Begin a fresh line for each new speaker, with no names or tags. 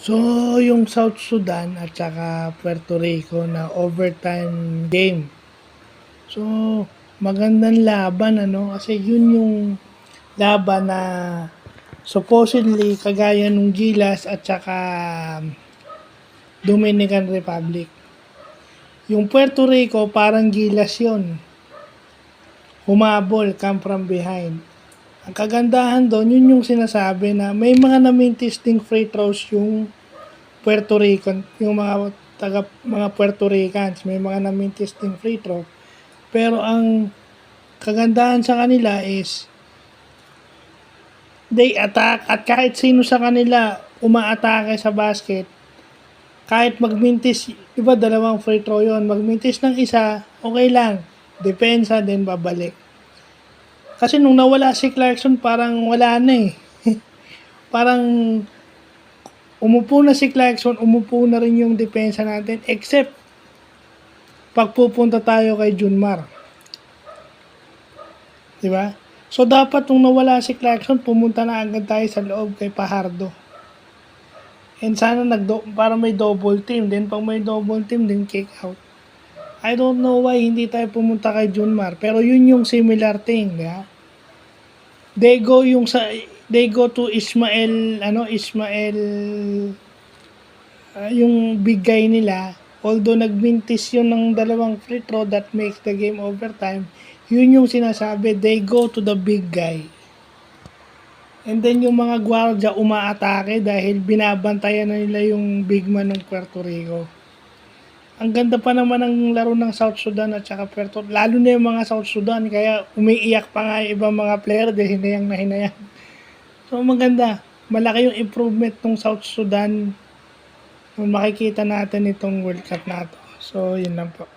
So, yung South Sudan at saka Puerto Rico na overtime game. So, magandang laban ano kasi yun yung laban na supposedly kagaya nung Gilas at saka Dominican Republic. Yung Puerto Rico parang Gilas yun. Humabol, come from behind. Ang kagandahan doon, yun yung sinasabi na may mga namintis ding free throws yung Puerto Rican, yung mga Puerto Ricans, may mga namintis ding free throw. Pero ang kagandahan sa kanila is they attack at kahit sino sa kanila umaatake sa basket, kahit magmintis, iba dalawang free throw yon, magmintis ng isa, okay lang, depensa din babalik. Kasi nung nawala si Clarkson, parang wala na eh. Parang umupo na si Clarkson, umupo na rin yung depensa natin, except pagpupunta tayo kay Junmar. Diba? So, dapat nung nawala si Clarkson, pumunta na agad tayo sa loob kay Pajardo. And sana para may double team. Then, pag may double team, then kick out. I don't know why hindi tayo pumunta kay Junmar. Pero yun yung similar thing. Yeah? They go to Ismael, yung big guy nila. Although nagmintis yun ng dalawang free throw that makes the game overtime, yun yung sinasabi, they go to the big guy. And then yung mga gwardiya umaatake dahil binabantayan na nila yung big man ng Puerto Rico. Ang ganda pa naman ng laro ng South Sudan at saka Puerto Rico. Lalo na yung mga South Sudan, kaya umiiyak pa nga yung ibang mga player dahil hinayang na hinayang. So maganda. Malaki yung improvement ng South Sudan. Makikita natin itong World Cup na to. So yun lang po.